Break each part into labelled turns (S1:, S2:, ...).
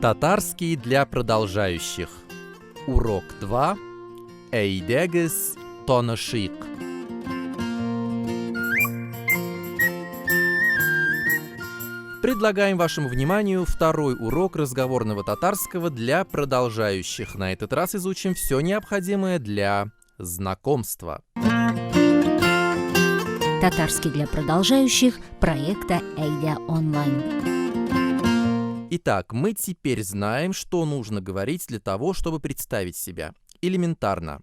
S1: Татарский для продолжающих. Урок 2. Эйдегес тоношик. Предлагаем вашему вниманию второй урок разговорного татарского для продолжающих. На этот раз изучим все необходимое для знакомства.
S2: Татарский для продолжающих проекта Эйдя онлайн.
S1: Итак, мы теперь знаем, что нужно говорить для того, чтобы представить себя. Элементарно.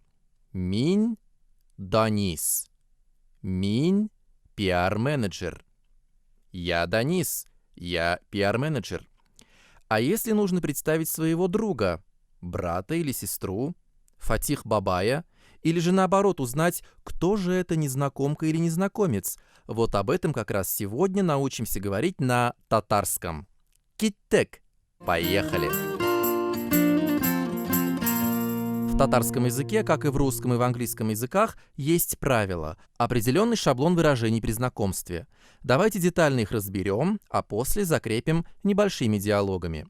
S1: Мин Данис. Мин пиар-менеджер. Я Данис. Я пиар-менеджер. А если нужно представить своего друга, брата или сестру, Фатих Бабая, или же наоборот узнать, кто же это незнакомка или незнакомец, вот об этом как раз сегодня научимся говорить на татарском. Киттек. Поехали! В татарском языке, как и в русском и в английском языках, есть правила, определенный шаблон выражений при знакомстве. Давайте детально их разберем, а после закрепим небольшими диалогами.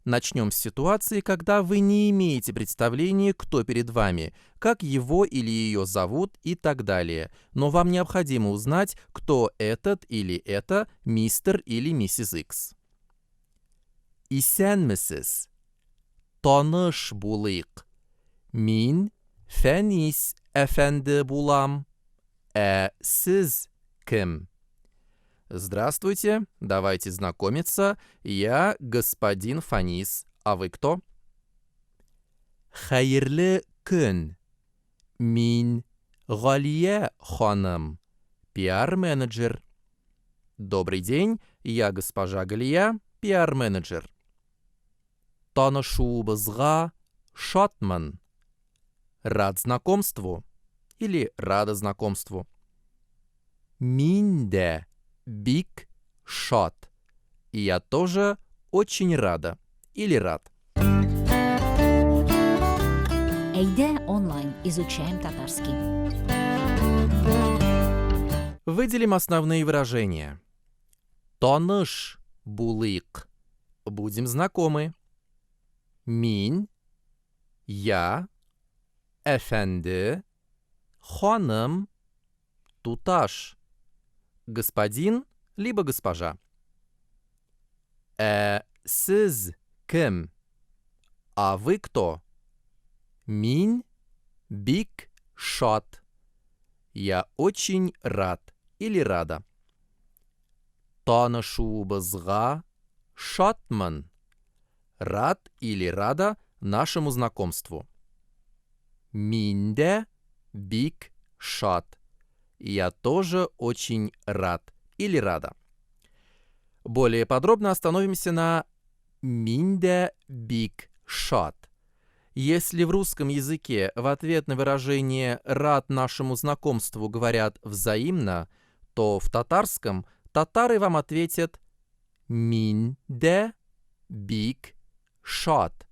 S1: Начнем с ситуации, когда вы не имеете представления, кто перед вами, как его или ее зовут и так далее. Но вам необходимо узнать, кто этот или это мистер или миссис Икс. Исәнмесез? Таныш булыйк. Мин Фәнис әфәнде булам. Сез кем? Здравствуйте, давайте знакомиться. Я господин Фанис. А вы кто? Хәерле көн. Мин Галия ханым. Пиар-менеджер. Добрый день, я госпожа Галия, пиар-менеджер. Танышуыбызга шатман. Рад знакомству или рада знакомству. Мин дә бик шат. И я тоже очень рада или рад.
S2: Эйдя онлайн. Изучаем татарский.
S1: Выделим основные выражения. Таныш булыйк. Будем знакомы. Мин, я, эфенди, ханым, туташ. Господин, либо госпожа. Сіз кем? А вы кто? Мин бик шат. Я очень рад или рада. Танышуыбызга шатман. Рад или рада нашему знакомству. Минде бик шат. Я тоже очень рад или рада. Более подробно остановимся на минде бик шат. Если в русском языке в ответ на выражение «рад нашему знакомству» говорят взаимно, то в татарском татары вам ответят «минде бик шат».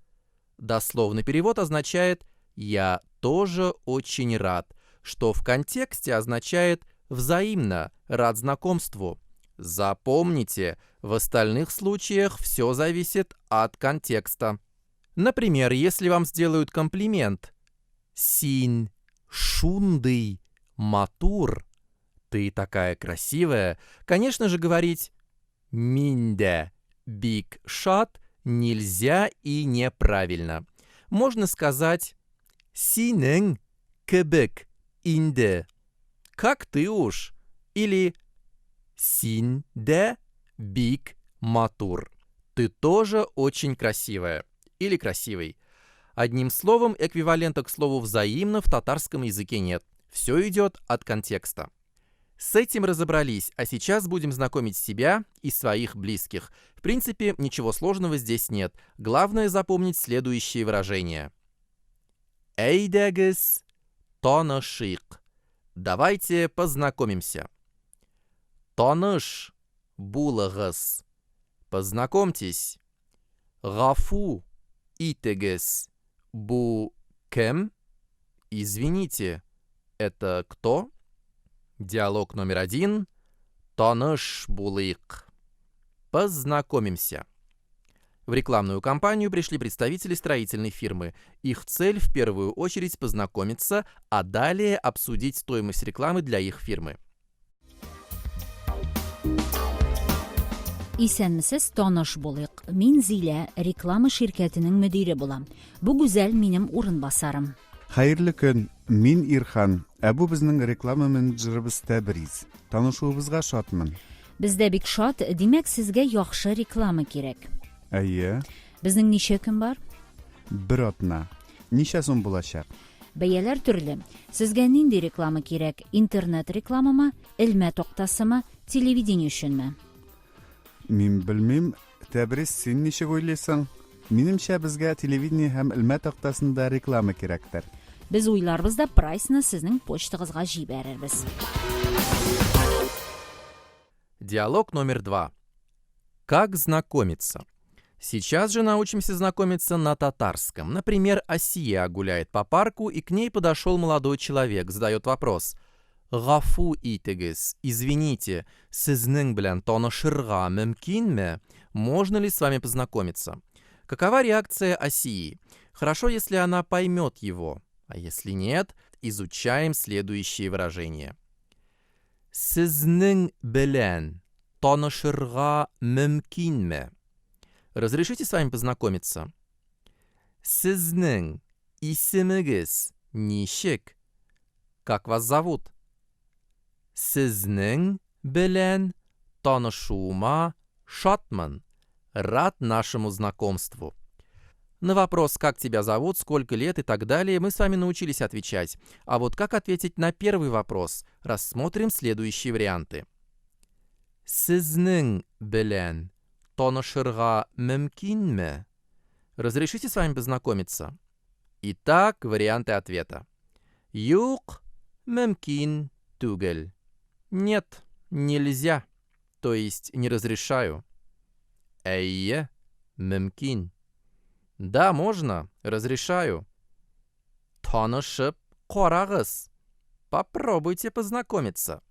S1: Дословный перевод означает «я тоже очень рад», что в контексте означает «взаимно, рад знакомству». Запомните, в остальных случаях все зависит от контекста. Например, если вам сделают комплимент «Син шундый матур», «ты такая красивая», конечно же, говорить «минде бик шат» нельзя и неправильно. Можно сказать «синең кебек инде», «как ты уж», или «синде бик матур», «ты тоже очень красивая» или «красивый». Одним словом, эквивалента к слову «взаимно» в татарском языке нет. Все идет от контекста. С этим разобрались, а сейчас будем знакомить себя и своих близких. В принципе, ничего сложного здесь нет. Главное запомнить следующие выражения. Эйдегес тоношик. Давайте познакомимся. Таныш булыгыз. Познакомьтесь. Гафу итегес. Бу кем? Извините, это кто? Диалог номер 1. Таныш булыйк. Познакомимся. В рекламную кампанию пришли представители строительной фирмы. Их цель в первую очередь познакомиться, а далее обсудить стоимость рекламы для их фирмы.
S2: Исәнмесез, таныш булыйк. Мин Зилә, реклама şirkәтенең мөдире булам. Бу гүзәл минем урынбасарым.
S3: Хәерле көн, мин Ирхан, бу безнең реклама менеджерыбыз Тәбриз. Танышуыбызга шатмын.
S2: Бездә бик шат, димәк сезгә яхшы реклама кирәк.
S3: Әйе,
S2: Безнең ничә көн бар?
S3: бер атна. Ничә сум булачак?
S2: Бәяләр төрле. Сезгә нинди реклама кирәк? Интернет рекламамы, элмә тактасымы, телевидение өченме?
S3: Мин белмим, Тәбриз, син ничек уйлыйсың? Минемчә безгә телевидение һәм элмә тактасында реклама кирәктер.
S2: Без уйларбыз да прайсны сезнең почтагызга җибәрербез.
S1: Диалог номер 2. Как знакомиться? Сейчас же научимся знакомиться на татарском. Например, Асия гуляет по парку, и к ней подошел молодой человек, задает вопрос. «Гафу итегез, извините, сезнең белән танышырга мөмкинме? Можно ли с вами познакомиться?» Какова реакция Асии? Хорошо, если она поймет его, а если нет, изучаем следующие выражения. Сезнең белән танышырга мөмкинме? Разрешите с вами познакомиться? Сезнең исемегез ничек? Как вас зовут? Сезнең белән танышуыма шатмын. Рад нашему знакомству. На вопрос «Как тебя зовут?», «Сколько лет?» и так далее мы с вами научились отвечать. А вот как ответить на первый вопрос, рассмотрим следующие варианты. Сезнең белән танышырга мөмкинме? Разрешите с вами познакомиться? Итак, варианты ответа. Юк, мөмкин, түгел. Нет, нельзя, то есть не разрешаю. Әйе, мөмкин. Да, можно, разрешаю. Танышып карагыз. Попробуйте познакомиться.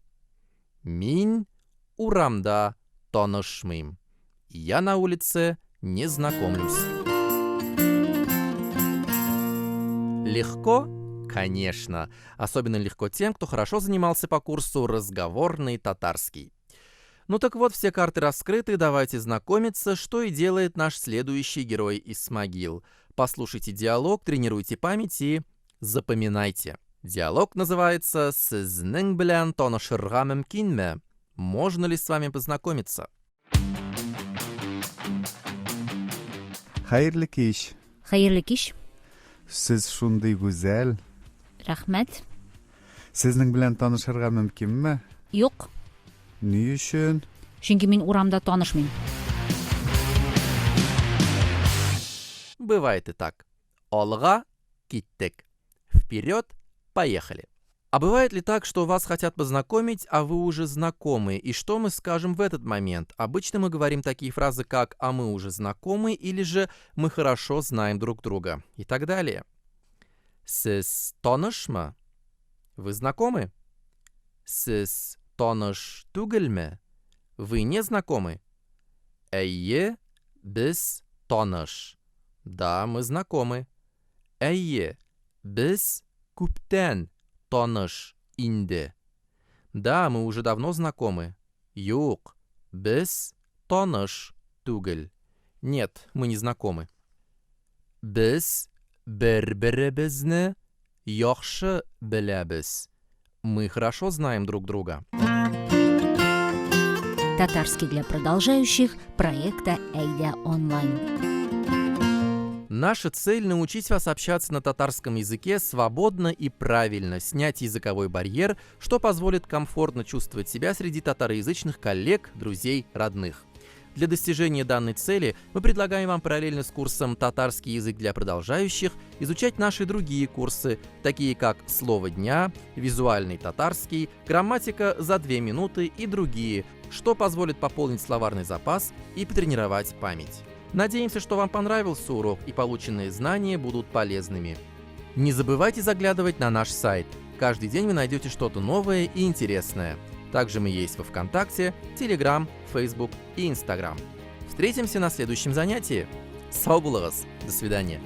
S1: Мин урамда танышмыйм. Я на улице не знакомлюсь. Легко? Конечно. Особенно легко тем, кто хорошо занимался по курсу «Разговорный татарский». Ну так вот, все карты раскрыты, давайте знакомиться, что и делает наш следующий герой Исмагил. Послушайте диалог, тренируйте память и запоминайте. Диалог называется «Сезнең белән танышырга мөмкинме?» Можно ли с вами познакомиться?
S3: Хәерле кич.
S2: Хәерле кич.
S3: Сез шундый гүзәл.
S2: Рәхмәт.
S3: Сезнең белән танышырга мөмкинме?
S2: Юк,
S3: Ни өчен?
S2: чөнки мин урамда танышмыйм.
S1: Бывает и так. Алга киттек. Вперед, поехали. А бывает ли так, что вас хотят познакомить, а вы уже знакомы? И что мы скажем в этот момент? Обычно мы говорим такие фразы, как «а мы уже знакомы» или же «мы хорошо знаем друг друга» и так далее. Сез танышмы? Вы знакомы? Сез таныш түгелме? Вы не знакомы? Әйе, без таныш. Да, мы знакомы. Әйе, без күптән таныш инде. Да, мы уже давно знакомы. Юк, без таныш түгел. Нет, мы не знакомы. Без бер-беребезне яхшы беләбез. Мы хорошо знаем друг друга.
S2: Татарский для продолжающих проекта Эйдя онлайн.
S1: Наша цель — научить вас общаться на татарском языке свободно и правильно, снять языковой барьер, что позволит комфортно чувствовать себя среди татароязычных коллег, друзей, родных. Для достижения данной цели мы предлагаем вам параллельно с курсом «Татарский язык для продолжающих» изучать наши другие курсы, такие как «Слово дня», «Визуальный татарский», «Грамматика за 2 минуты» и другие, что позволит пополнить словарный запас и потренировать память. Надеемся, что вам понравился урок и полученные знания будут полезными. Не забывайте заглядывать на наш сайт. Каждый день вы найдете что-то новое и интересное. Также мы есть во ВКонтакте, Телеграм, Фейсбук и Инстаграм. Встретимся на следующем занятии. Сау булыгыз. До свидания.